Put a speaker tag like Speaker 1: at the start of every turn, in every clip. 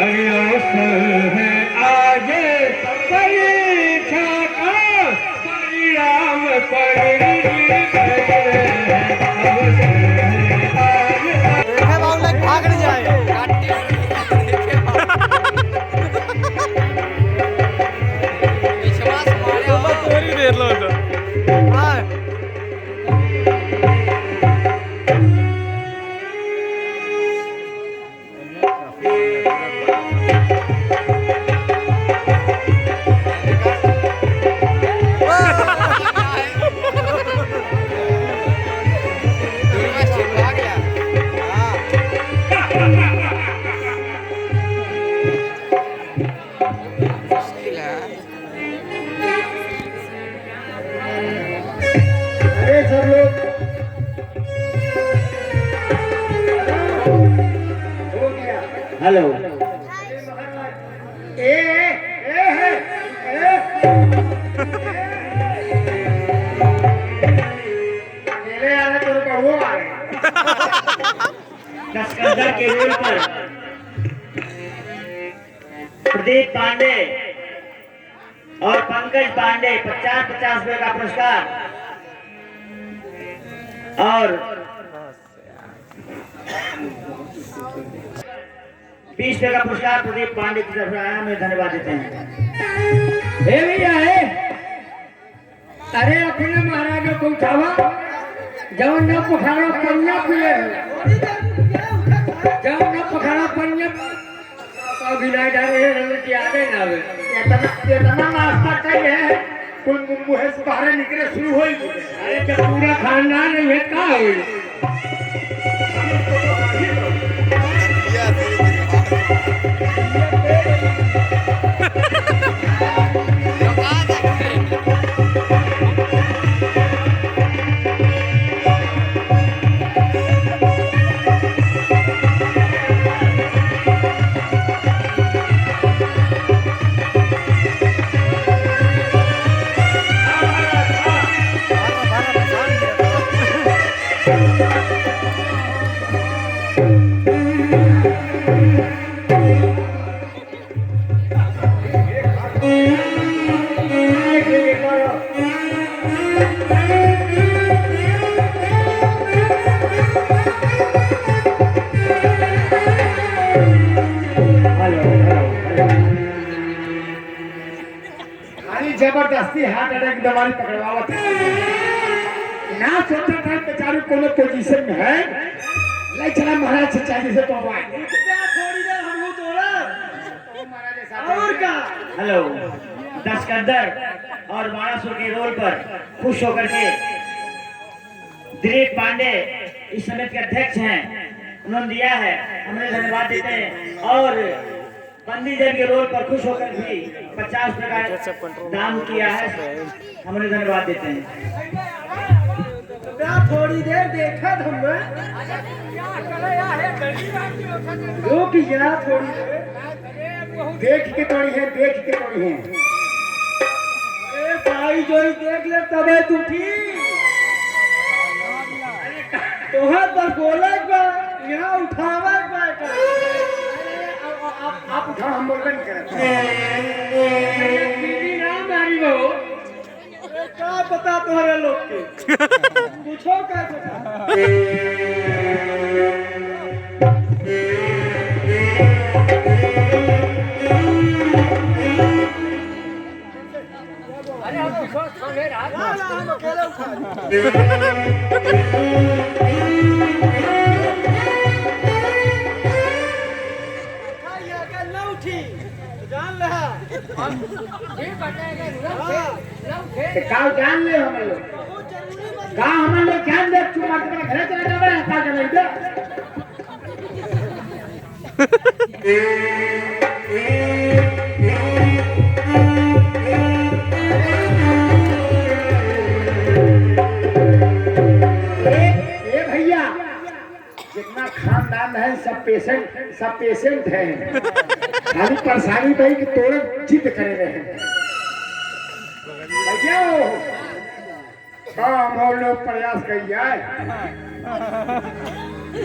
Speaker 1: अरे अवसर है आज परीक्षा का परिणाम
Speaker 2: भाग नहीं जाए देर लो तो
Speaker 1: हेलो दस्कंदर के रोल पर प्रदीप पांडे और पंकज पांडे 50-50 रुपए का पुरस्कार और 20 रुपए का पुरस्कार प्रदीप पांडे की तरफ से आया। हमें धन्यवाद देते हैं। भैया है अरे अपने महाराज को उठावा जब न पखाड़ा पन्ना पिए जब न पखाड़ा पन्ना अभी ना डाले आगे ना आवे इतना नाश्ता चाहिए कुल मुंह से बाहर निकले शुरू हो अरे जब पूरा खानदान है का हो जबरदस्ती हाथ अटैक दवाई पकड़वावत ना सोचा था बेचारे कोनो पोजीशन में है ले चला महाराज सच्चाई से तो आए थोड़ी देर हम तोड़ा और का हेलो दस्कंदर और 1200 के रोल पर खुश होकर के दिलीप पांडे इस समिति के अध्यक्ष हैं उन्होंने दिया है हमने धन्यवाद देते हैं और बंदी जन के रोल पर खुश होकर भी 50 रुपए का दान किया है हमने धन्यवाद देते हैं। थोड़ी देर देखा हमने थोड़ी देख के थोड़ी है भाई जो देख ले तबे तू ठीक तोहर पर बोले यहाँ उठावा आप उठा हम बोल रहे हैं नाम नारी हो क्या पता तुम्हारे लोग के पूछो कैसे अरे हम पूछो खाने रात ना हम अकेले उठा काल जान ले हम लोग का हम लोग ध्यान दे तू मत कर घर चले जावे का चले इधर ए भैया जितना खानदान है सब पेशेंट है खाली परेशानी भाई कि तोड़े जिद करे रहे हम लोग प्रयास करिए काय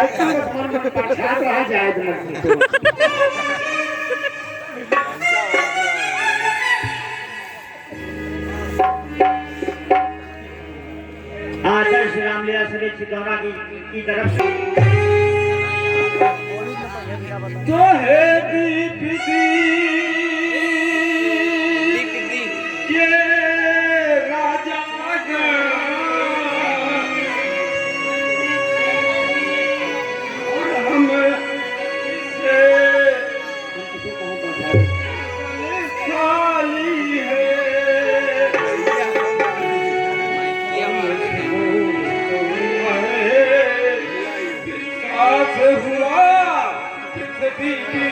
Speaker 1: का हमार मन पाछात रहा जाए तो जय श्री राम लीला श्री चितौरा की तरफ से जो है दीपिती ये राजा और हम इसे खाली है हुआ पृथ्वी की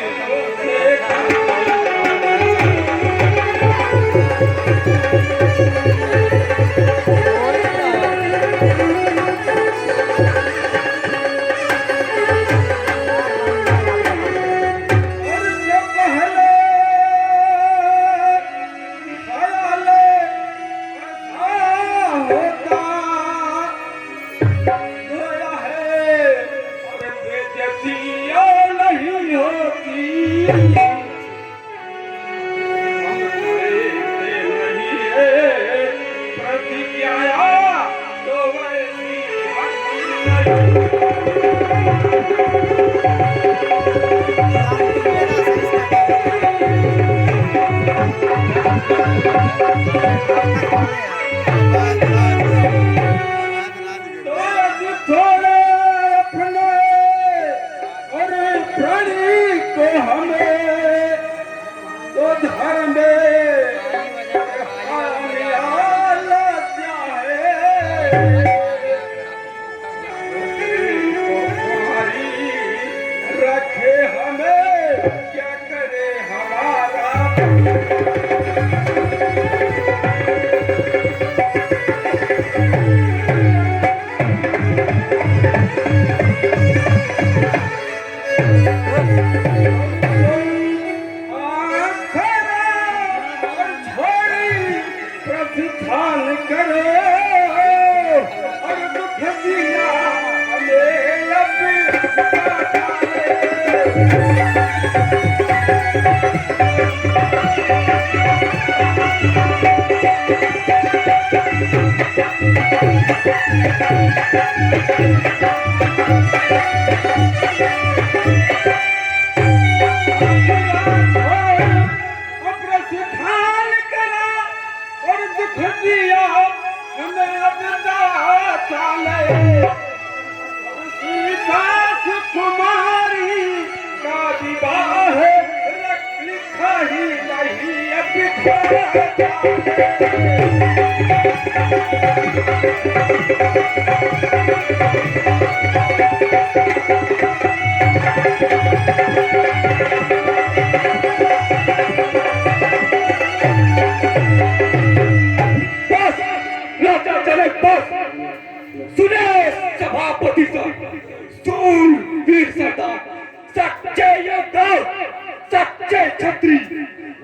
Speaker 1: सच्चे छत्री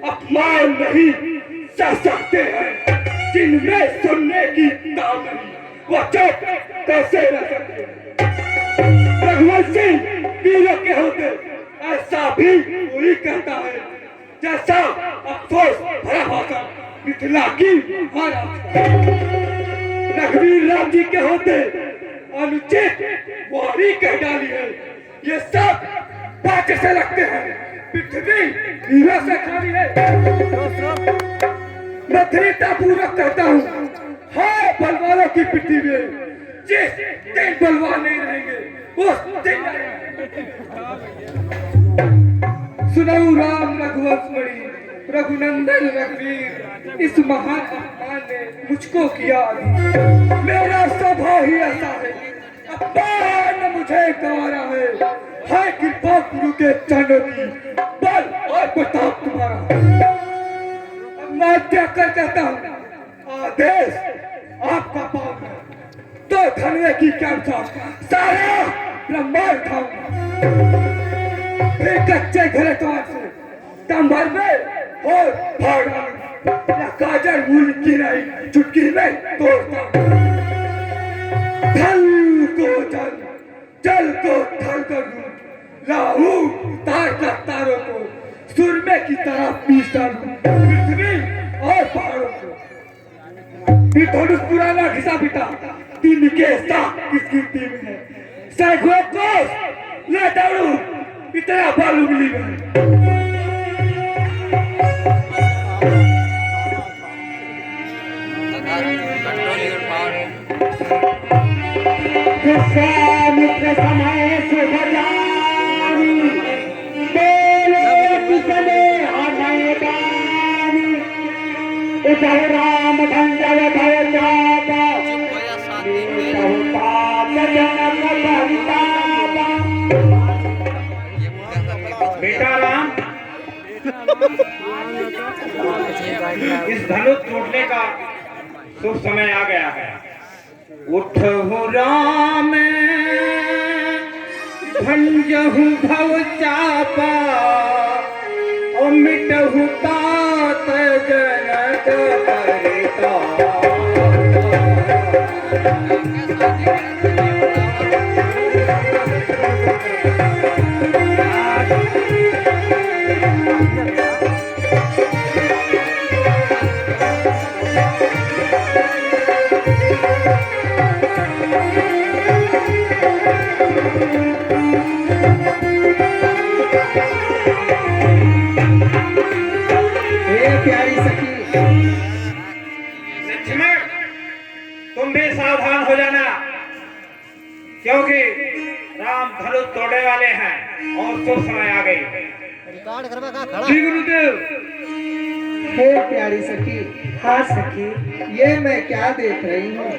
Speaker 1: अपमान नहीं सह सकते हैं, जिनमें सुनने की ताकत नहीं वो चुप कैसे रह सकते हैं। रघुवंश सिंह वीरों के होते ऐसा भी कोई कहता है जैसा अफसोस भरा भाषा मिथिला की महाराज। रघुवीर राम जी के होते अनुचित वारी कह डाली है। ये सब बात से लगते हैं पृथ्वी हीरा से खाली है। मैं दृढ़ता पूर्वक कहता हूँ हाँ बलवानों की पृथ्वी में जिस दिन बलवान नहीं रहेंगे उस दिन सुनाऊ राम रघुवंश मणि रघुनंदन रघुवीर इस महान अपमान ने मुझको किया। मेरा स्वभाव ही ऐसा है, अपमान मुझे गंवारा है कृपा गुरु के चरणों की बल और प्रताप तुम्हारा। अब मैं क्या कर कहता हूँ आदेश आपका पाप है तो धनवे की क्या सारा ब्रह्मांड उठाऊंगा। फिर कच्चे घरे तुम्हार से दम भर में और फाड़ डालूंगा या काजल मूल की नहीं चुटकी में तोड़ता। थल को जल, जल को थल कर दूं, लाहू तार का तारों को सुरमे की तरह पीस डालूं, पृथ्वी और पहाड़ों को। ये धनुष पुराना घिसा पिटा, तीन के साथ किस गिनती में है, सैकड़ों कोस ले दौड़ूं, इतना बाल उंगली में। मित्र समय से बजारी, तेरे किसने मैदानी, उठो राम धंजव भय जाता, बेटा राम, इस धनुष टूटने का शुभ समय आ गया है। उठो राम भंजहु भव चापा, और मिटहु तात जनक परिता। प्यारी सखी, लक्ष्मण तुम भी सावधान हो जाना, क्योंकि राम धनुष तोड़ने वाले हैं और शुभ समय आ गई। श्री गुरुदेव।
Speaker 3: हे प्यारी सखी, हाँ सखी, ये मैं क्या देख रही हूँ।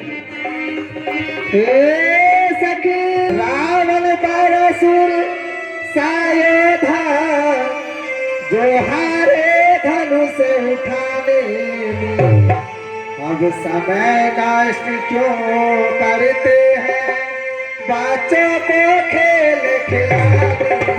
Speaker 3: हे सखी, रावण बारासुर सायोधा, जो हारे धनुष उठाने में, अब समय नष्ट क्यों करते हैं, बच्चों को खेल खिलाने।